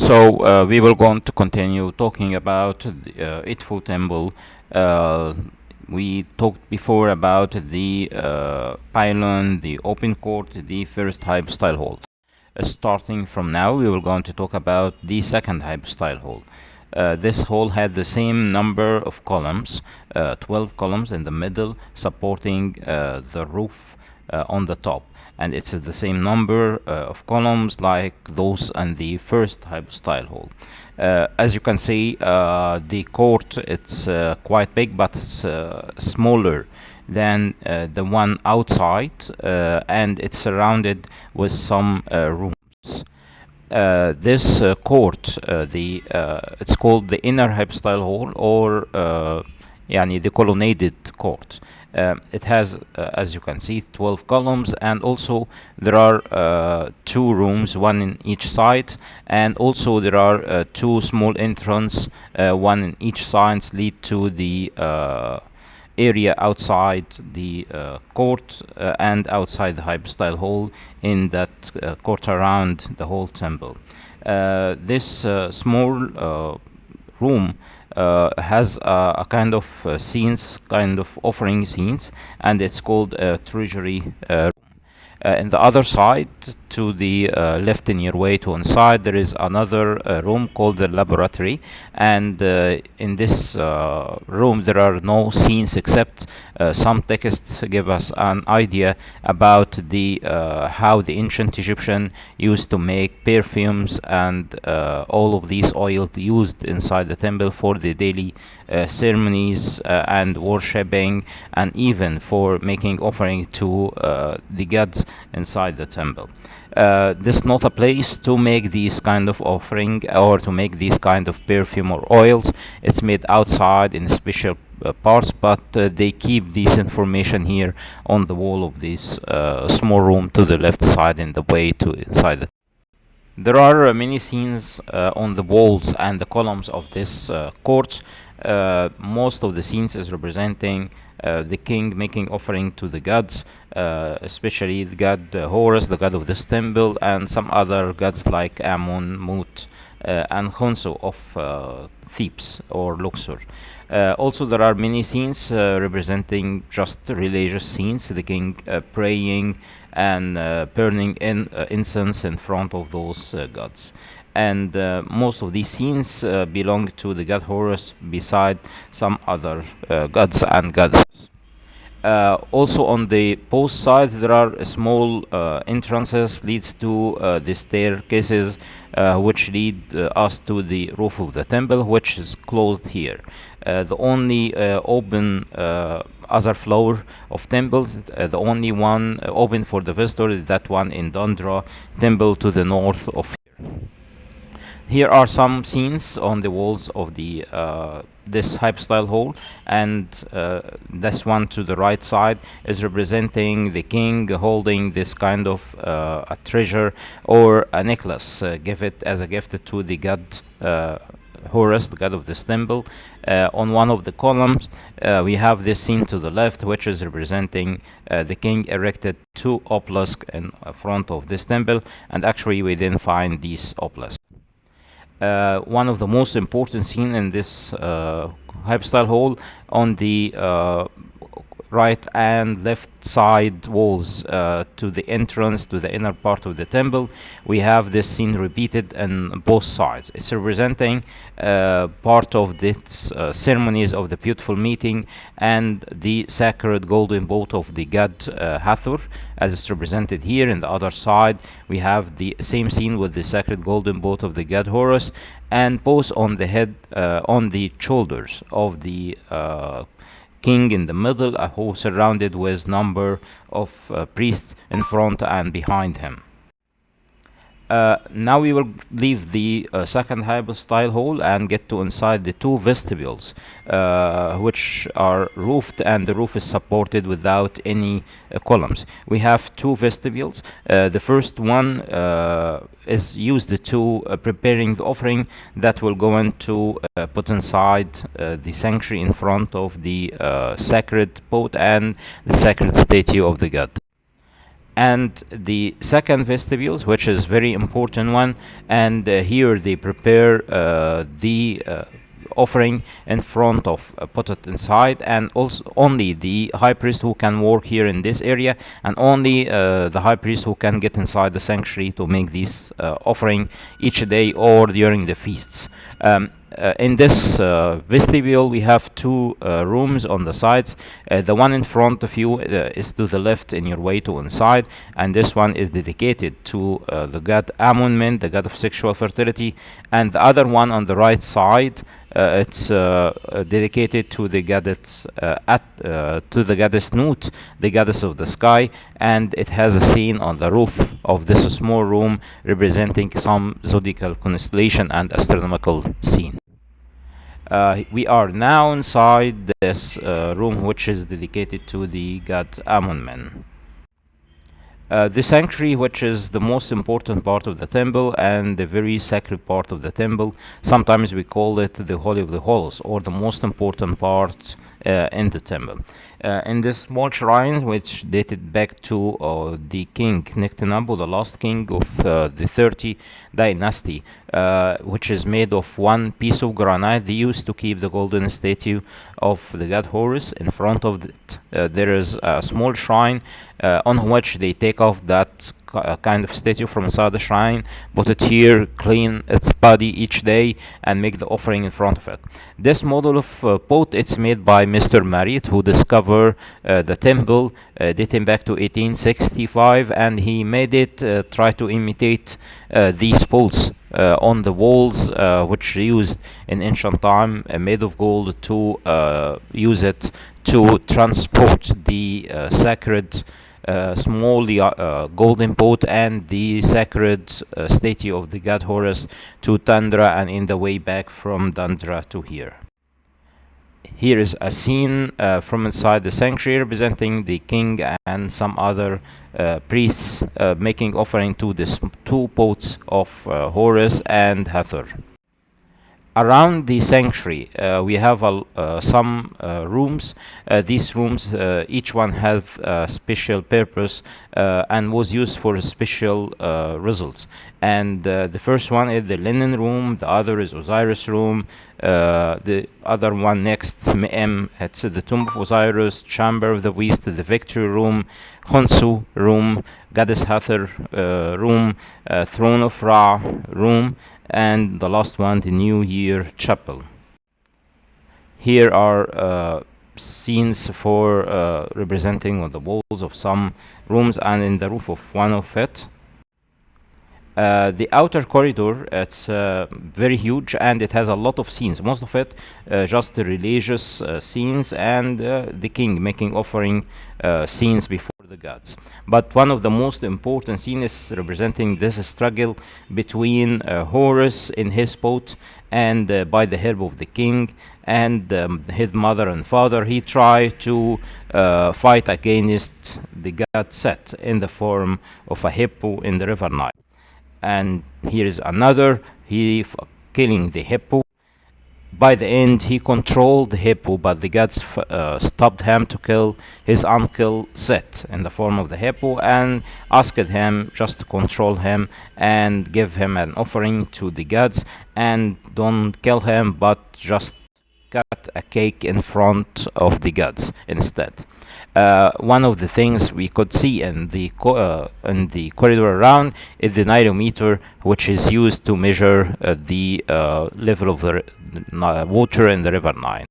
We will going to continue talking about the Edfu temple. Uh, we talked before about the pylon, the open court, the first hype style hall. Starting from now, we will going to talk about the second hype style hall. This hall had the same number of columns, 12 columns in the middle, supporting the roof on the top, and it's the same number of columns like those in the first hype style hall. As you can see, the court it's quite big, but it's smaller than the one outside, and it's surrounded with some rooms. This court, it's called the inner hype style hall, or يعني the colonnaded court. It has, as you can see, 12 columns, and also there are two rooms, one in each side, and also there are two small entrances, one in each side, lead to the area outside the court and outside the hype style hall in that court around the whole temple. This small room has a kind of scenes, kind of offering scenes, and it's called a treasury room. In the other side, to the left in your way to one side, there is another room called the laboratory, and in this room there are no scenes except some texts give us an idea about the how the ancient Egyptian used to make perfumes and all of these oils used inside the temple for the daily ceremonies and worshipping, and even for making offering to the gods inside the temple. This is not a place to make these kind of offering or to make these kind of perfume or oils. It's made outside in special parts, but they keep this information here on the wall of this small room to the left side in the way to inside it. There are many scenes on the walls and the columns of this court. Most of the scenes is representing the king making offering to the gods, especially the god Horus, the god of this temple, and some other gods like Amun, Mut, and Khonsu of Thebes or Luxor. Also, there are many scenes representing just religious scenes, the king praying and burning incense in front of those gods. And most of these scenes belong to the god Horus, beside some other gods and goddesses. Also on the both sides there are small entrances leads to the staircases which lead us to the roof of the temple, which is closed here. The only open other floor of temples, the only one open for the visitor is that one in Dondra temple to the north of here. Here are some scenes on the walls of the this hype style hall, and this one to the right side is representing the king holding this kind of a treasure or a necklace, give it as a gift to the god Horus, the god of this temple. On one of the columns we have this scene to the left, which is representing the king erected two obelisks in front of this temple, and actually we didn't find these obelisks. One of the most important scenes in this hype style hall, on the right and left side walls to the entrance to the inner part of the temple, we have this scene repeated on both sides. It's representing part of this ceremonies of the beautiful meeting and the sacred golden boat of the god Hathor, as it's represented here. In the other side we have the same scene with the sacred golden boat of the god Horus, and both on the head, on the shoulders of the king in the middle, who surrounded with number of priests in front and behind him. Now we will leave the second hype style hall and get to inside the two vestibules, which are roofed, and the roof is supported without any columns. We have two vestibules. The first one is used to preparing the offering that will go into put inside the sanctuary in front of the sacred boat and the sacred statue of the god. And the second vestibules, which is very important one, and here they prepare the offering in front of, put it inside, and also only the high priest who can work here in this area, and only the high priest who can get inside the sanctuary to make this offering each day or during the feasts. In this vestibule, we have two rooms on the sides. The one in front of you is to the left in your way to inside, and this one is dedicated to the god Amun, the god of sexual fertility, and the other one on the right side, it's dedicated to the goddess to the goddess Nut, the goddess of the sky, and it has a scene on the roof of this small room representing some zodiacal constellation and astronomical scene. We are now inside this room, which is dedicated to the god Amun. The sanctuary, which is the most important part of the temple and the very sacred part of the temple, sometimes we call it the Holy of the Holies, or the most important part in the temple. In this small shrine, which dated back to the king Nectanebo, the last king of the 30 dynasty, which is made of one piece of granite. They used to keep the golden statue of the god Horus. In front of it, there is a small shrine on which they take off that kind of statue from inside the shrine, put it here, clean its body each day, and make the offering in front of it. This model of pot, it's made by Mr. Marit, who discovered the temple dating back to 1865, and he made it try to imitate these pots on the walls, which used in ancient time, made of gold, to use it to transport the sacred small golden pot and the sacred statue of the god Horus to Tundra, and in the way back from Tundra to here. Here is a scene from inside the sanctuary representing the king and some other priests making offering to these two pots of Horus and Hathor. Around the sanctuary, we have some rooms. These rooms, each one has a special purpose and was used for special results. And the first one is the linen room, the other is Osiris room, the other one next, Me'em, it's the tomb of Osiris, chamber of the West, the victory room, Khonsu room, goddess Hathor room, throne of Ra room, and the last one, the New Year Chapel. Here are scenes for representing on the walls of some rooms and in the roof of one of it. The outer corridor, it's very huge, and it has a lot of scenes. Most of it just the religious scenes and the king making offering scenes before the gods. But one of the most important scenes is representing this struggle between Horus in his boat and by the help of the king and his mother and father. He tried to fight against the god Set in the form of a hippo in the river Nile. And here is another, killing the hippo. By the end, he controlled the hippo, but the gods stopped him to kill his uncle Set in the form of the hippo, and asked him just to control him and give him an offering to the gods, and don't kill him, but just cut a cake in front of the gods instead. One of the things we could see in the corridor around is the nilometer, which is used to measure the level of the water in the river Nile.